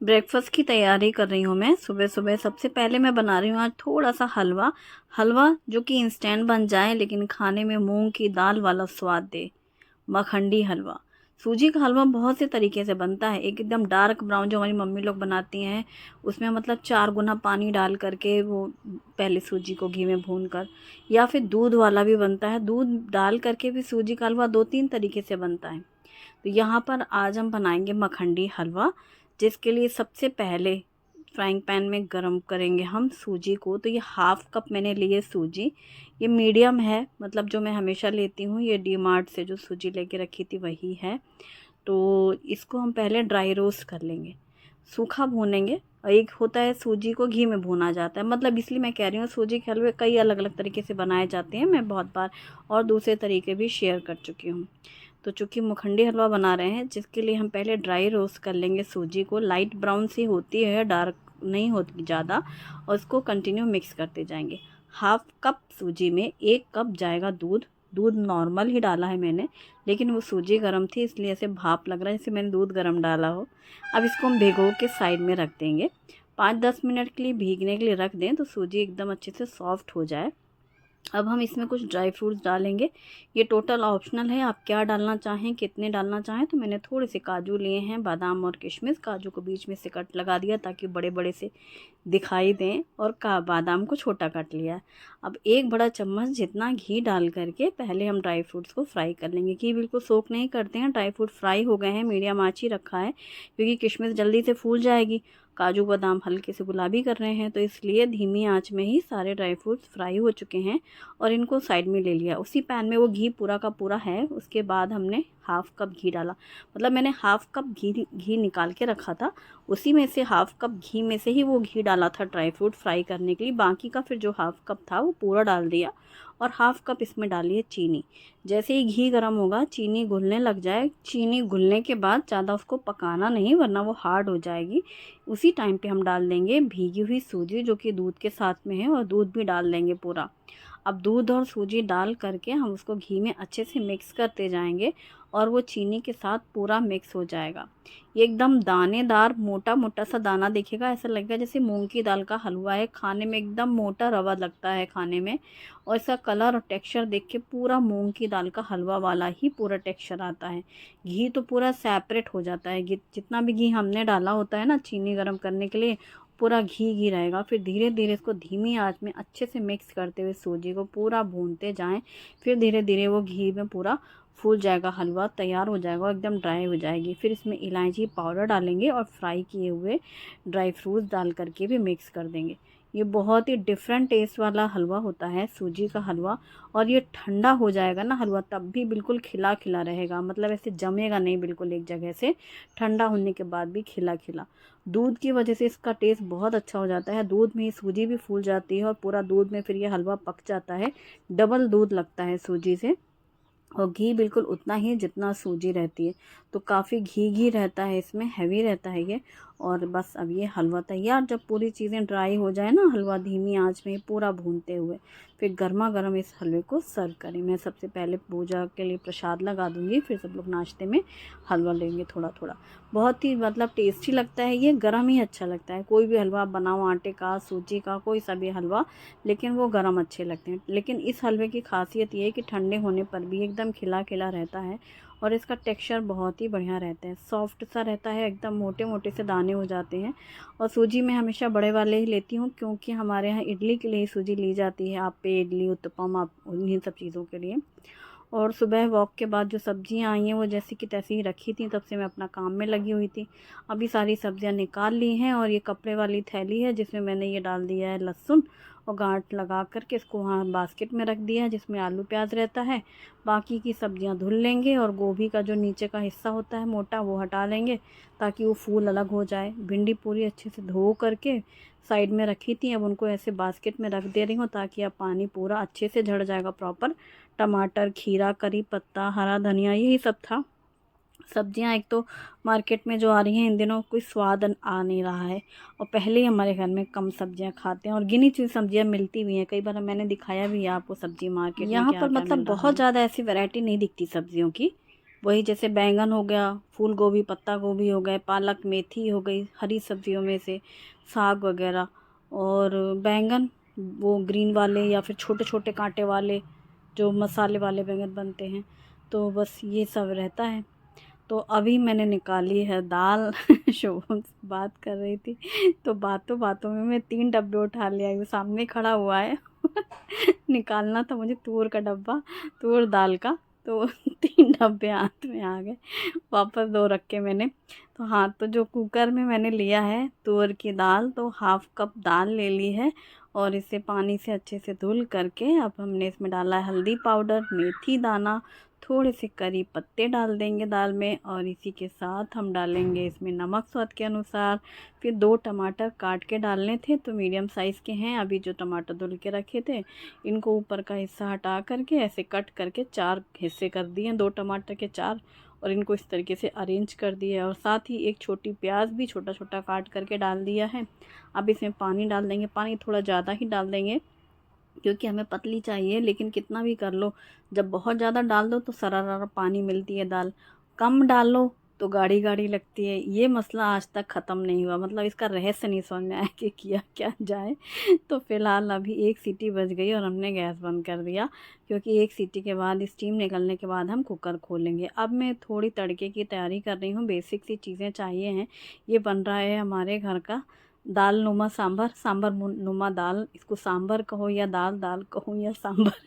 Breakfast की तैयारी कर रही हूँ मैं सुबह सुबह। सबसे पहले मैं बना रही हूँ आज थोड़ा सा हलवा। हलवा जो कि इंस्टेंट बन जाए लेकिन खाने में मूंग की दाल वाला स्वाद दे। मखंडी हलवा। सूजी का हलवा बहुत से तरीके से बनता है। एक एकदम डार्क ब्राउन जो हमारी मम्मी लोग बनाती हैं, उसमें मतलब 4 गुना पानी डाल करके वो पहले सूजी को घी में भून कर, या फिर दूध वाला भी बनता है। दूध डाल करके भी सूजी का हलवा 2-3 तरीके से बनता है। तो यहाँ पर आज हम बनाएंगे मखंडी हलवा, जिसके लिए सबसे पहले फ्राइंग पैन में गरम करेंगे हम सूजी को। तो ये हाफ़ कप मैंने लिए सूजी। ये मीडियम है, मतलब जो मैं हमेशा लेती हूँ, ये डी मार्ट से जो सूजी लेके रखी थी वही है। तो इसको हम पहले ड्राई रोस्ट कर लेंगे, सूखा भूनेंगे। और एक होता है सूजी को घी में भूना जाता है, मतलब इसलिए मैं कह रही हूँ सूजी के हलवे कई अलग अलग तरीके से बनाए जाते हैं, मैं बहुत बार और दूसरे तरीके भी शेयर कर चुकी हूँ। तो चूँकि मखंडी हलवा बना रहे हैं, जिसके लिए हम पहले ड्राई रोस्ट कर लेंगे सूजी को। लाइट ब्राउन सी होती है, डार्क नहीं होती ज़्यादा। और इसको कंटिन्यू मिक्स करते जाएंगे। हाफ कप सूजी में 1 कप जाएगा दूध। दूध नॉर्मल ही डाला है मैंने, लेकिन वो सूजी गर्म थी इसलिए ऐसे भाप लग रहा है जैसे मैंने दूध गर्म डाला हो। अब इसको हम भिगो के साइड में रख देंगे। 5-10 मिनट के लिए भीगने के लिए रख दें तो सूजी एकदम अच्छे से सॉफ्ट हो जाए। अब हम इसमें कुछ ड्राई फ्रूट्स डालेंगे। ये टोटल ऑप्शनल है, आप क्या डालना चाहें, कितने डालना चाहें। तो मैंने थोड़े से काजू लिए हैं, बादाम और किशमिश। काजू को बीच में से कट लगा दिया ताकि बड़े बड़े से दिखाई दें, और का बादाम को छोटा काट लिया। अब 1 बड़ा चम्मच जितना घी डाल करके पहले हम ड्राई फ्रूट्स को फ्राई कर लेंगे। घी बिल्कुल सोक नहीं करते हैं, ड्राई फ्रूट फ्राई हो गए हैं, मीडियम आँच ही रखा है क्योंकि किशमिश जल्दी से फूल जाएगी। काजू बादाम हल्के से गुलाबी कर रहे हैं, तो इसलिए धीमी आंच में ही सारे ड्राई फ्रूट्स फ्राई हो चुके हैं। और इनको साइड में ले लिया। उसी पैन में वो घी पूरा का पूरा है। उसके बाद हमने हाफ़ कप घी डाला, मतलब मैंने हाफ़ कप घी निकाल के रखा था, उसी में से हाफ़ कप घी में से ही वो घी डाला था ड्राई फ्रूट फ्राई करने के लिए। बाकी का फिर जो हाफ़ कप था वो पूरा डाल दिया। और हाफ़ कप इसमें डालिए चीनी। जैसे ही घी गर्म होगा, चीनी घुलने लग जाए। चीनी घुलने के बाद ज़्यादा उसको पकाना नहीं, वरना वो हार्ड हो जाएगी। उसी टाइम पे हम डाल देंगे भीगी हुई सूजी जो कि दूध के साथ में है, और दूध भी डाल देंगे पूरा। अब दूध और सूजी डाल करके हम उसको घी में अच्छे से मिक्स करते जाएंगे, और वो चीनी के साथ पूरा मिक्स हो जाएगा। ये एकदम दानेदार मोटा मोटा सा दाना दिखेगा, ऐसा लगेगा जैसे मूंग की दाल का हलवा है। खाने में एकदम मोटा रवा लगता है खाने में, और इसका कलर और टेक्सचर देख के पूरा मूंग की दाल का हलवा वाला ही पूरा टेक्सचर आता है। घी तो पूरा सेपरेट हो जाता है। जितना भी घी हमने डाला होता है ना चीनी गर्म करने के लिए, पूरा घी घी रहेगा। फिर धीरे धीरे इसको धीमी आंच में अच्छे से मिक्स करते हुए सूजी को पूरा भूनते जाएं। फिर धीरे धीरे वो घी में पूरा फूल जाएगा, हलवा तैयार हो जाएगा, एकदम ड्राई हो जाएगी। फिर इसमें इलायची पाउडर डालेंगे और फ्राई किए हुए ड्राई फ्रूट्स डाल करके भी मिक्स कर देंगे। ये बहुत ही डिफरेंट टेस्ट वाला हलवा होता है सूजी का हलवा। और ये ठंडा हो जाएगा ना हलवा, तब भी बिल्कुल खिला खिला रहेगा, मतलब ऐसे जमेगा नहीं बिल्कुल एक जगह से। ठंडा होने के बाद भी खिला खिला। दूध की वजह से इसका टेस्ट बहुत अच्छा हो जाता है। दूध में ही सूजी भी फूल जाती है और पूरा दूध में फिर ये हलवा पक जाता है। डबल दूध लगता है सूजी से। और घी बिल्कुल उतना ही जितना सूजी रहती है। तो काफ़ी घी घी रहता है इसमें, हैवी रहता है ये। और बस अब ये हलवा तैयार। जब पूरी चीज़ें ड्राई हो जाए ना, हलवा धीमी आंच में पूरा भूनते हुए, फिर गर्मा गर्म इस हलवे को सर्व करें। मैं सबसे पहले पूजा के लिए प्रसाद लगा दूंगी, फिर सब लोग नाश्ते में हलवा लेंगे थोड़ा थोड़ा। बहुत ही मतलब टेस्टी लगता है ये, गर्म ही अच्छा लगता है। कोई भी हलवा आप बनाओ, आटे का, सूजी का, कोई सा भी हलवा, लेकिन वो गर्म अच्छे लगते हैं। लेकिन इस हलवे की खासियत ये है कि ठंडे होने पर भी एकदम खिला खिला रहता है, और इसका टेक्सचर बहुत ही बढ़िया रहता है, सॉफ्ट सा रहता है, एकदम मोटे मोटे से दाने हो जाते हैं। और सूजी मैं हमेशा बड़े वाले ही लेती हूँ, क्योंकि हमारे यहाँ इडली के लिए सूजी ली जाती है। आप्पे, इडली, उत्तपम, आप उन्हीं सब चीज़ों के लिए। और सुबह वॉक के बाद जो सब्जियां आई हैं वो जैसी कि तैसी ही रखी थी, तब से मैं अपना काम में लगी हुई थी। अभी सारी सब्जियां निकाल ली हैं, और ये कपड़े वाली थैली है जिसमें मैंने ये डाल दिया है लहसुन, और गांठ लगा करके इसको वहाँ बास्केट में रख दिया है जिसमें आलू प्याज रहता है। बाकी की सब्जियां धुल लेंगे, और गोभी का जो नीचे का हिस्सा होता है मोटा, वो हटा लेंगे ताकि वो फूल अलग हो जाए। भिंडी पूरी अच्छे से धो करके साइड में रखी थी, अब उनको ऐसे बास्केट में रख दे रही हूँ ताकि अब पानी पूरा अच्छे से झड़ जाएगा प्रॉपर। टमाटर, खीरा, करी पत्ता, हरा धनिया, यही सब था। सब्जियां एक तो मार्केट में जो आ रही हैं इन दिनों कोई स्वाद आ नहीं रहा है, और पहले ही हमारे घर में कम सब्जियां खाते हैं, और गिनी चुनी सब्जियां मिलती भी हैं। कई बार मैंने दिखाया भी है आपको सब्जी मार्केट में यहाँ क्या पर क्या मतलब मिल रहा बहुत है। ज़्यादा ऐसी वैरायटी नहीं दिखती सब्जियों की। वही जैसे बैंगन हो गया, फूल गोभी, पत्ता गोभी हो गए, पालक, मेथी हो गई, हरी सब्जियों में से साग वगैरह। और बैंगन वो ग्रीन वाले या फिर छोटे छोटे कांटे वाले जो मसाले वाले बैंगन बनते हैं, तो बस ये सब रहता है। तो अभी मैंने निकाली है दाल शोभन से बात कर रही थी तो बातों बातों में मैं 3 डब्बे उठा ले आई हूँ, सामने खड़ा हुआ है निकालना था मुझे तूर का डब्बा, तूर दाल का, तो 3 डब्बे हाथ में आ गए, वापस 2 रखे मैंने। तो हाँ, तो जो कुकर में मैंने लिया है तुअर की दाल, तो हाफ़ कप दाल ले ली है और इसे पानी से अच्छे से धुल करके अब हमने इसमें डाला है हल्दी पाउडर, मेथी दाना, थोड़े से करी पत्ते डाल देंगे दाल में, और इसी के साथ हम डालेंगे इसमें नमक स्वाद के अनुसार। फिर 2 टमाटर काट के डालने थे तो मीडियम साइज़ के हैं, अभी जो टमाटर धुल के रखे थे इनको ऊपर का हिस्सा हटा करके ऐसे कट करके 4 हिस्से कर दिए, 2 टमाटर के 4, और इनको इस तरीके से अरेंज कर दिया, और साथ ही एक छोटी प्याज भी छोटा छोटा काट करके डाल दिया है। अब इसमें पानी डाल देंगे, पानी थोड़ा ज़्यादा ही डाल देंगे क्योंकि हमें पतली चाहिए, लेकिन कितना भी कर लो, जब बहुत ज़्यादा डाल दो तो सरारा पानी मिलती है दाल, कम डालो तो गाढ़ी गाढ़ी लगती है। ये मसला आज तक ख़त्म नहीं हुआ, मतलब इसका रहस्य नहीं समझ में आया कि किया क्या जाए। तो फ़िलहाल अभी 1 सीटी बज गई और हमने गैस बंद कर दिया, क्योंकि 1 सीटी के बाद स्टीम निकलने के बाद हम कुकर खोलेंगे। अब मैं थोड़ी तड़के की तैयारी कर रही हूँ, बेसिक सी चीज़ें चाहिए हैं। ये बन रहा है हमारे घर का दाल नुमा सांभर, सांभर नुमा दाल, इसको सांभर कहो या दाल दाल कहूँ या सांभर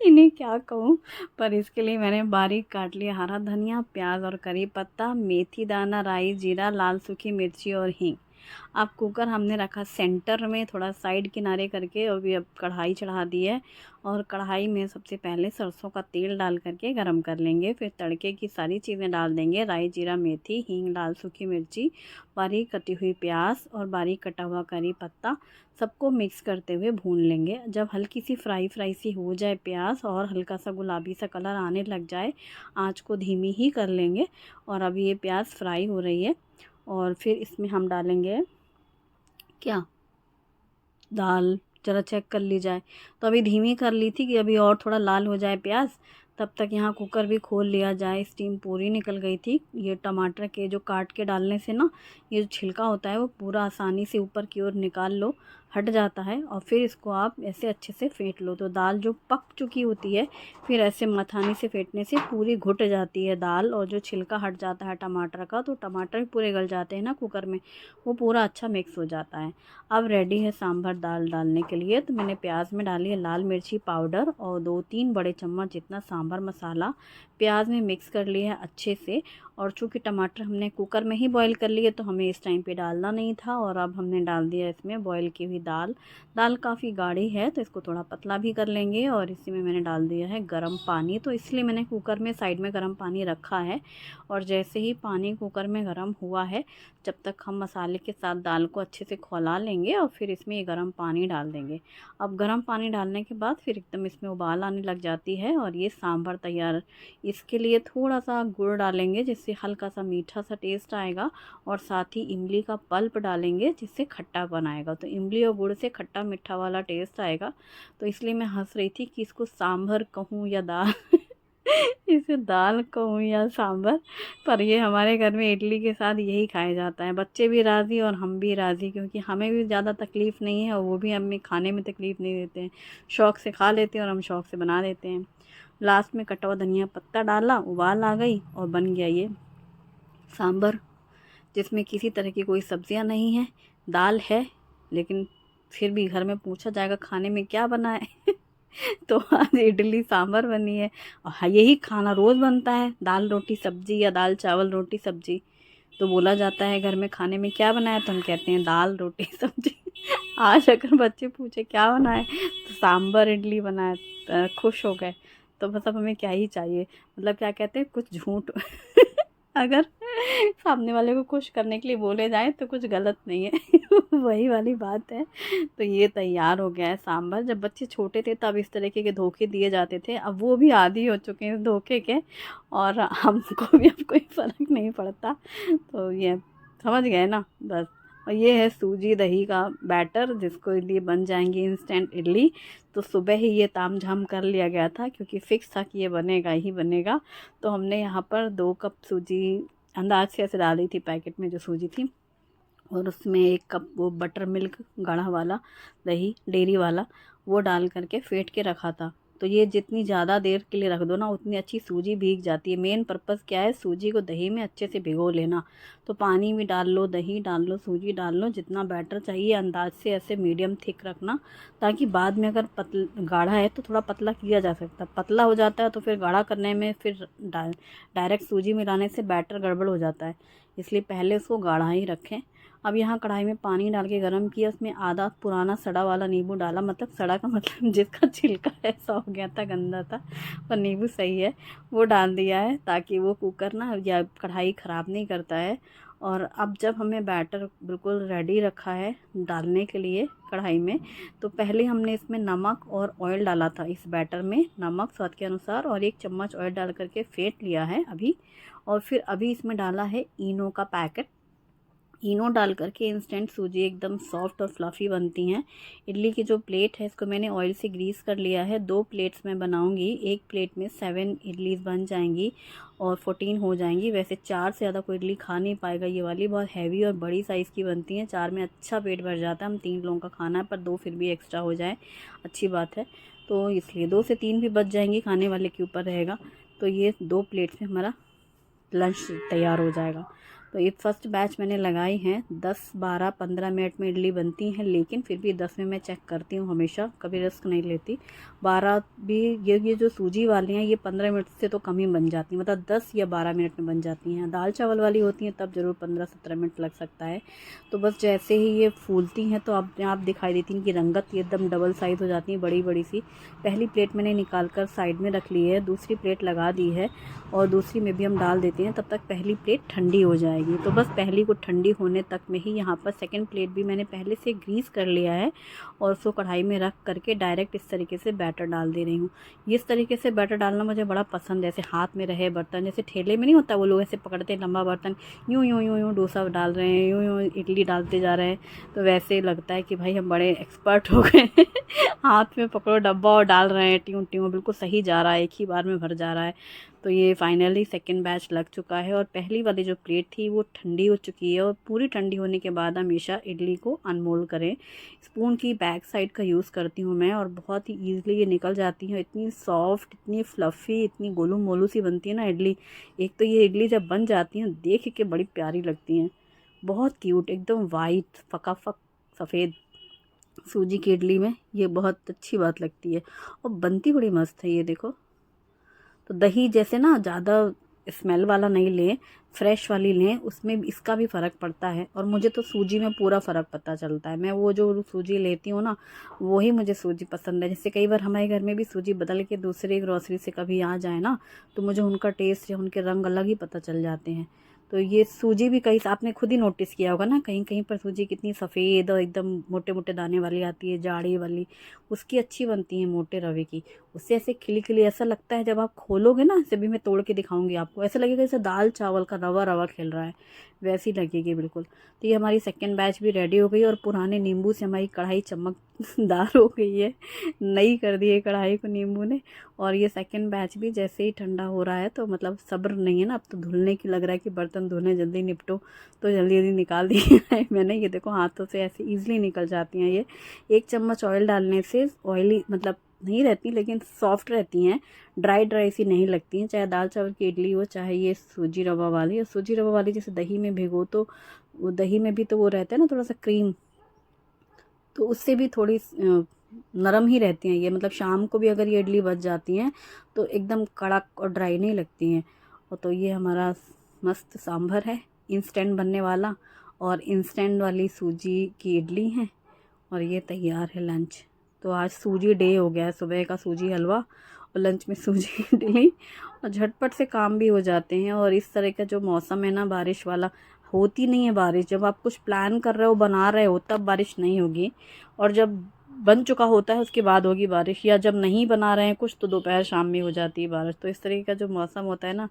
इन्हें क्या कहूँ, पर इसके लिए मैंने बारीक काट लिया हरा धनिया, प्याज और करी पत्ता, मेथी दाना, राई, जीरा, लाल सूखी मिर्ची और हींग। अब कुकर हमने रखा सेंटर में, थोड़ा साइड किनारे करके, और भी अब कढ़ाई चढ़ा दी है, और कढ़ाई में सबसे पहले सरसों का तेल डाल करके गरम कर लेंगे। फिर तड़के की सारी चीज़ें डाल देंगे, राई, जीरा, मेथी, हींग, लाल सूखी मिर्ची, बारीक कटी हुई प्याज और बारीक कटा हुआ करी पत्ता, सबको मिक्स करते हुए भून लेंगे। जब हल्की सी फ्राई फ्राई सी हो जाए प्याज और हल्का सा गुलाबी सा कलर आने लग जाए, आँच को धीमी ही कर लेंगे। और अभी ये प्याज फ्राई हो रही है, और फिर इसमें हम डालेंगे क्या, दाल। ज़रा चेक कर ली जाए, तो अभी धीमी कर ली थी कि अभी और थोड़ा लाल हो जाए प्याज, तब तक यहाँ कुकर भी खोल लिया जाए। स्टीम पूरी निकल गई थी। ये टमाटर के जो काट के डालने से ना, ये जो छिलका होता है वो पूरा आसानी से ऊपर की ओर निकाल लो, हट जाता है, और फिर इसको आप ऐसे अच्छे से फेंट लो तो दाल जो पक चुकी होती है, फिर ऐसे मथानी से फेंटने से पूरी घुट जाती है दाल, और जो छिलका हट जाता है टमाटर का, तो टमाटर भी पूरे गल जाते हैं ना कुकर में, वो पूरा अच्छा मिक्स हो जाता है। अब रेडी है सांभर दाल डालने के लिए। तो मैंने प्याज में डाली है लाल मिर्ची पाउडर और 2-3 बड़े चम्मच जितना सांभर मसाला, प्याज में मिक्स कर लिया है अच्छे से। और चूँकि टमाटर हमने कुकर में ही बॉईल कर लिए तो हमें इस टाइम पे डालना नहीं था, और अब हमने डाल दिया इसमें बॉईल की हुई दाल। दाल काफ़ी गाढ़ी है तो इसको थोड़ा पतला भी कर लेंगे, और इसी में मैंने डाल दिया है गर्म पानी, तो इसलिए मैंने कुकर में साइड में गर्म पानी रखा है। और जैसे ही पानी कुकर में गर्म हुआ है, जब तक हम मसाले के साथ दाल को अच्छे से खौला लेंगे और फिर इसमें ये गर्म पानी डाल देंगे। अब गर्म पानी डालने के बाद फिर एकदम इसमें उबाल आने लग जाती है और ये सांभर तैयार। इसके लिए थोड़ा सा गुड़ डालेंगे जिससे हल्का सा मीठा सा टेस्ट आएगा, और साथ ही इमली का पल्प डालेंगे जिससे खट्टा बनाएगा, तो इमली और गुड़ से खट्टा मीठा वाला टेस्ट आएगा। तो इसलिए मैं हंस रही थी कि इसको सांभर कहूँ या दाल इसे दाल कहूँ या सांभर, पर ये हमारे घर में इडली के साथ यही खाया जाता है। बच्चे भी राज़ी और हम भी राज़ी, क्योंकि हमें भी ज़्यादा तकलीफ़ नहीं है और वो भी हमें खाने में तकलीफ़ नहीं देते हैं, शौक़ से खा लेते हैं और हम शौक़ से बना देते हैं। लास्ट में कटा हुआ धनिया पत्ता डाला, उबाल आ गई और बन गया ये सांभर, जिसमें किसी तरह की कोई सब्जियां नहीं है, दाल है, लेकिन फिर भी घर में पूछा जाएगा खाने में क्या बना है तो आज इडली सांभर बनी है। और हाँ, यही खाना रोज़ बनता है, दाल रोटी सब्जी या दाल चावल रोटी सब्जी। तो बोला जाता है घर में खाने में क्या बनाया, तो हम कहते हैं दाल रोटी सब्जी आज अगर बच्चे पूछे क्या बनाए तो सांभर इडली बनाए, खुश हो गए। तो मतलब हमें क्या ही चाहिए, मतलब क्या कहते हैं, कुछ झूठ अगर सामने वाले को खुश करने के लिए बोले जाए तो कुछ गलत नहीं है वही वाली बात है। तो ये तैयार हो गया है सांभर। जब बच्चे छोटे थे तब इस तरीके के धोखे दिए जाते थे, अब वो भी आदी हो चुके हैं इस धोखे के, और हमको भी अब कोई फ़र्क नहीं पड़ता। तो ये समझ गए ना, बस और ये है सूजी दही का बैटर, जिसको लिए बन जाएंगी इंस्टेंट इडली। तो सुबह ही ये तामझाम कर लिया गया था क्योंकि फिक्स था कि ये बनेगा ही बनेगा। तो हमने यहाँ पर 2 कप सूजी अंदाज से ऐसे डाली थी पैकेट में जो सूजी थी, और उसमें 1 कप वो बटर मिल्क गाढ़ा वाला दही डेयरी वाला वो डाल करके फेंट के रखा था। तो ये जितनी ज़्यादा देर के लिए रख दो ना उतनी अच्छी सूजी भीग जाती है। मेन पर्पज़ क्या है, सूजी को दही में अच्छे से भिगो लेना। तो पानी भी डाल लो, दही डाल लो, सूजी डाल लो, जितना बैटर चाहिए अंदाज से ऐसे मीडियम थिक रखना, ताकि बाद में अगर गाढ़ा है तो थोड़ा पतला किया जा सकता है। पतला हो जाता है तो फिर गाढ़ा करने में फिर डायरेक्ट सूजी मिलाने से बैटर गड़बड़ हो जाता है, इसलिए पहले उसको गाढ़ा ही रखें। अब यहाँ कढ़ाई में पानी डाल के गरम किया, उसमें आधा पुराना सड़ा वाला नींबू डाला, मतलब सड़ा का मतलब जिसका छिलका ऐसा हो गया था, गंदा था, पर नींबू सही है, वो डाल दिया है ताकि वो कुकर ना या कढ़ाई ख़राब नहीं करता है। और अब जब हमें बैटर बिल्कुल रेडी रखा है डालने के लिए कढ़ाई में, तो पहले हमने इसमें नमक और ऑयल डाला था। इस बैटर में नमक स्वाद के अनुसार और 1 चम्मच ऑयल डाल करके फेंट लिया है अभी। और फिर अभी इसमें डाला है इनो का पैकेट। इनो डाल करके इंस्टेंट सूजी एकदम सॉफ्ट और फ्लफ़ी बनती हैं। इडली की जो प्लेट है इसको मैंने ऑयल से ग्रीस कर लिया है। 2 प्लेट्स में बनाऊंगी, एक प्लेट में 7 इडलीज़ बन जाएंगी और 14 हो जाएंगी। वैसे 4 से ज़्यादा कोई इडली खा नहीं पाएगा, ये वाली बहुत हैवी और बड़ी साइज़ की बनती हैं। 4 में अच्छा पेट भर जाता है, हम 3 लोगों का खाना है, पर 2 फिर भी एक्स्ट्रा हो जाए अच्छी बात है, तो इसलिए 2 से 3 भी बच जाएंगी, खाने वाले के ऊपर रहेगा। तो ये 2 प्लेट में हमारा लंच तैयार हो जाएगा। तो ये फर्स्ट बैच मैंने लगाई हैं, 10, 12, 15 मिनट में इडली बनती हैं, लेकिन फिर भी 10 में मैं चेक करती हूँ हमेशा, कभी रिस्क नहीं लेती। 12 भी ये जो सूजी वाली हैं ये 15 मिनट से तो कम ही बन जाती हैं, मतलब 10 या 12 मिनट में बन जाती हैं। दाल चावल वाली होती हैं तब ज़रूर 15-17 मिनट लग सकता है। तो बस जैसे ही ये फूलती हैं तो अपने आप दिखाई देती हैं कि रंगत ये एकदम डबल साइज़ हो जाती है, बड़ी बड़ी सी। पहली प्लेट मैंने निकाल कर साइड में रख ली है, दूसरी प्लेट लगा दी है और दूसरी में भी हम डाल देते हैं, तब तक पहली प्लेट ठंडी हो जाएगी। तो बस पहली को ठंडी होने तक में ही यहाँ पर सेकंड प्लेट भी मैंने पहले से ग्रीस कर लिया है और उसको कढ़ाई में रख करके डायरेक्ट इस तरीके से बैटर डाल दे रही हूँ। इस तरीके से बैटर डालना मुझे बड़ा पसंद है, जैसे हाथ में रहे बर्तन, जैसे ठेले में नहीं होता वो लोग ऐसे पकड़ते हैं लंबा बर्तन, यूँ यूँ यूँ यूँ डोसा डाल रहे हैं, यूँ यूँ इडली डालते जा रहे हैं, तो वैसे लगता है कि भाई हम बड़े एक्सपर्ट हो गए हैं। हाथ में पकड़ो डब्बा और डाल रहे हैं, ट्यूं ट्यूं बिल्कुल सही जा रहा है, एक ही बार में भर जा रहा है। तो ये फाइनली सेकंड बैच लग चुका है और पहली वाली जो प्लेट थी वो ठंडी हो चुकी है। और पूरी ठंडी होने के बाद हमेशा इडली को अनमोल्ड करें। स्पून की बैक साइड का यूज़ करती हूँ मैं और बहुत ही ईजिली ये निकल जाती है। इतनी सॉफ्ट, इतनी फ्लफ़ी, इतनी गोलू मोलू सी बनती है ना इडली। एक तो ये इडली जब बन जाती हैं देख के बड़ी प्यारी लगती हैं, बहुत क्यूट, एकदम वाइट फकाफक सफ़ेद सूजी की इडली में ये बहुत अच्छी बात लगती है और बनती बड़ी मस्त है। ये देखो, तो दही जैसे ना ज़्यादा स्मेल वाला नहीं लें, फ्रेश वाली लें, उसमें इसका भी फ़र्क पड़ता है। और मुझे तो सूजी में पूरा फ़र्क पता चलता है, मैं वो जो सूजी लेती हूँ ना वही मुझे सूजी पसंद है। जैसे कई बार हमारे घर में भी सूजी बदल के दूसरे ग्रोसरी से कभी आ जाए ना, तो मुझे उनका टेस्ट या उनके रंग अलग ही पता चल जाते हैं। तो ये सूजी भी कहीं आपने खुद ही नोटिस किया होगा ना, कहीं कहीं पर सूजी कितनी सफ़ेद और एकदम मोटे मोटे दाने वाली आती है, जाड़ी वाली, उसकी अच्छी बनती है मोटे रवे की। उससे ऐसे खिली खिली ऐसा लगता है, जब आप खोलोगे ना, इसे भी मैं तोड़ के दिखाऊंगी आपको, ऐसा लगेगा जैसे दाल चावल का रवा रवा खेल रहा है, वैसी लगेगी बिल्कुल। तो ये हमारी सेकंड बैच भी रेडी हो गई और पुराने नींबू से हमारी कढ़ाई चमकदार हो गई है, नई कर दी है कढ़ाई को नींबू ने। और ये सेकंड बैच भी जैसे ही ठंडा हो रहा है, तो मतलब सब्र नहीं है ना, अब तो धुलने की लग रहा है कि बर्तन धुलने जल्दी निपटो, तो जल्दी जल्दी निकाल दिया है मैंने। ये देखो हाथों से ऐसे ईजिली निकल जाती हैं ये। 1 चम्मच ऑयल डालने से ऑयली मतलब नहीं रहती, लेकिन सॉफ्ट रहती हैं, ड्राई ड्राई सी नहीं लगती हैं, चाहे दाल चावल की इडली हो चाहे ये सूजी रवा वाली। और सूजी रवा वाली जैसे दही में भिगो तो वो दही में भी तो वो रहता है ना थोड़ा सा क्रीम, तो उससे भी थोड़ी नरम ही रहती हैं ये, मतलब शाम को भी अगर ये इडली बच जाती हैं तो एकदम कड़क और ड्राई नहीं लगती हैं। और तो ये हमारा मस्त सांभर है इंस्टेंट बनने वाला, और इंस्टेंट वाली सूजी की इडली है, और ये तैयार है लंच। तो आज सूजी डे हो गया है, सुबह का सूजी हलवा और लंच में सूजी इडली, और झटपट से काम भी हो जाते हैं। और इस तरह का जो मौसम है ना बारिश वाला, होती नहीं है बारिश, जब आप कुछ प्लान कर रहे हो बना रहे हो तब बारिश नहीं होगी, और जब बन चुका होता है उसके बाद होगी बारिश, या जब नहीं बना रहे हैं कुछ तो दोपहर शाम में हो जाती है बारिश। तो इस तरीके का जो मौसम होता है ना,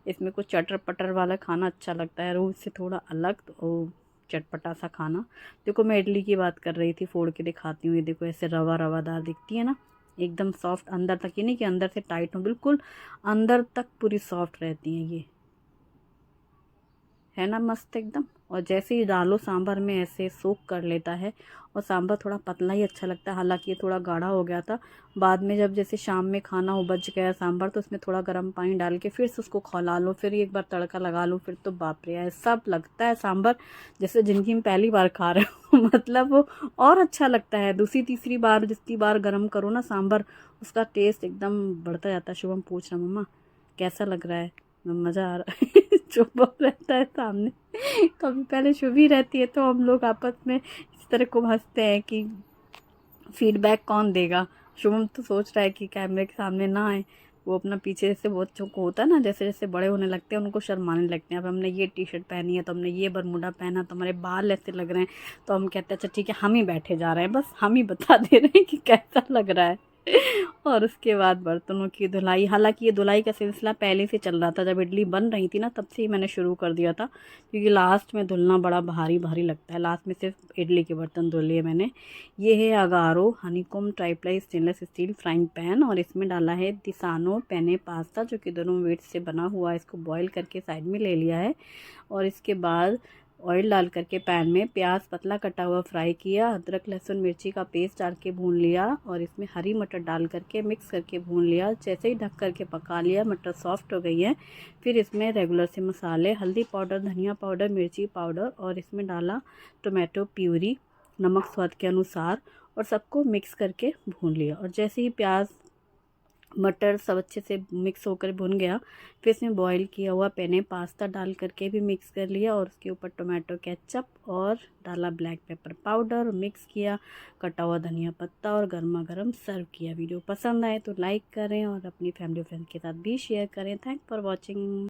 इसमें कुछ चटर पटर वाला खाना अच्छा लगता है, रोज़ से थोड़ा अलग। तो चटपटा सा खाना। देखो मैं इडली की बात कर रही थी, फोड़ के दिखाती हूँ। ये देखो ऐसे रवा रवादार दिखती है ना, एकदम सॉफ्ट अंदर तक, ये नहीं कि अंदर से टाइट हो, बिल्कुल अंदर तक पूरी सॉफ्ट रहती हैं ये, है ना मस्त एकदम। और जैसे ही डालो सांभर में ऐसे सोख कर लेता है। और सांभर थोड़ा पतला ही अच्छा लगता है, हालांकि ये थोड़ा गाढ़ा हो गया था। बाद में जब जैसे शाम में खाना हो, बच गया सांभर, तो उसमें थोड़ा गर्म पानी डाल के फिर से उसको खौला लो, फिर एक बार तड़का लगा लो, फिर तो बाप रे सब लगता है सांभर जैसे ज़िंदगी में पहली बार खा रहे हो मतलब वो और अच्छा लगता है। दूसरी तीसरी बार जितनी बार गर्म करो ना सांभर, उसका टेस्ट एकदम बढ़ता जाता है। शुभम पूछ रहा मम्मा कैसा लग रहा है, मज़ा आ रहा है चुप रहता है सामने कभी पहले शुभी रहती है तो हम लोग आपस में इस तरह को हंसते हैं कि फीडबैक कौन देगा। शुभम तो सोच रहा है कि कैमरे के सामने ना आए, वो अपना पीछे से बच्चों को होता है ना, जैसे जैसे बड़े होने लगते हैं उनको शर्माने लगते हैं। अब हमने ये टी शर्ट पहनी है, तो हमने ये बरमूडा पहना, तो हमारे बाल ऐसे लग रहे हैं, तो हम कहते हैं अच्छा ठीक है हम ही बैठे जा रहे हैं, बस हम ही बता दे रहे हैं कि कैसा लग रहा है और उसके बाद बर्तनों की धुलाई। हालांकि ये धुलाई का सिलसिला पहले से चल रहा था, जब इडली बन रही थी ना तब से ही मैंने शुरू कर दिया था, क्योंकि लास्ट में धुलना बड़ा भारी भारी लगता है। लास्ट में सिर्फ इडली के बर्तन धुल लिए मैंने। ये है Agaro honeycomb tri-ply stainless steel frying pan, और इसमें डाला है दिसानो पेने पास्ता, जो कि दोनों वेट से बना हुआ है। इसको बॉईल करके साइड में ले लिया है। और इसके बाद ऑयल डाल करके पैन में प्याज पतला कटा हुआ फ्राई किया, अदरक लहसुन मिर्ची का पेस्ट डाल के भून लिया, और इसमें हरी मटर डाल करके मिक्स करके भून लिया। जैसे ही ढक करके पका लिया, मटर सॉफ्ट हो गई है, फिर इसमें रेगुलर से मसाले, हल्दी पाउडर, धनिया पाउडर, मिर्ची पाउडर, और इसमें डाला टोमेटो प्यूरी, नमक स्वाद के अनुसार, और सबको मिक्स करके भून लिया। और जैसे ही प्याज मटर सब अच्छे से मिक्स होकर भुन गया, फिर इसमें बॉईल किया हुआ पेने पास्ता डाल करके भी मिक्स कर लिया, और उसके ऊपर टोमेटो केचप और डाला ब्लैक पेपर पाउडर, मिक्स किया, कटा हुआ धनिया पत्ता, और गर्मा गर्म सर्व किया। वीडियो पसंद आए तो लाइक करें और अपनी फैमिली फ्रेंड के साथ भी शेयर करें। Thanks for watching.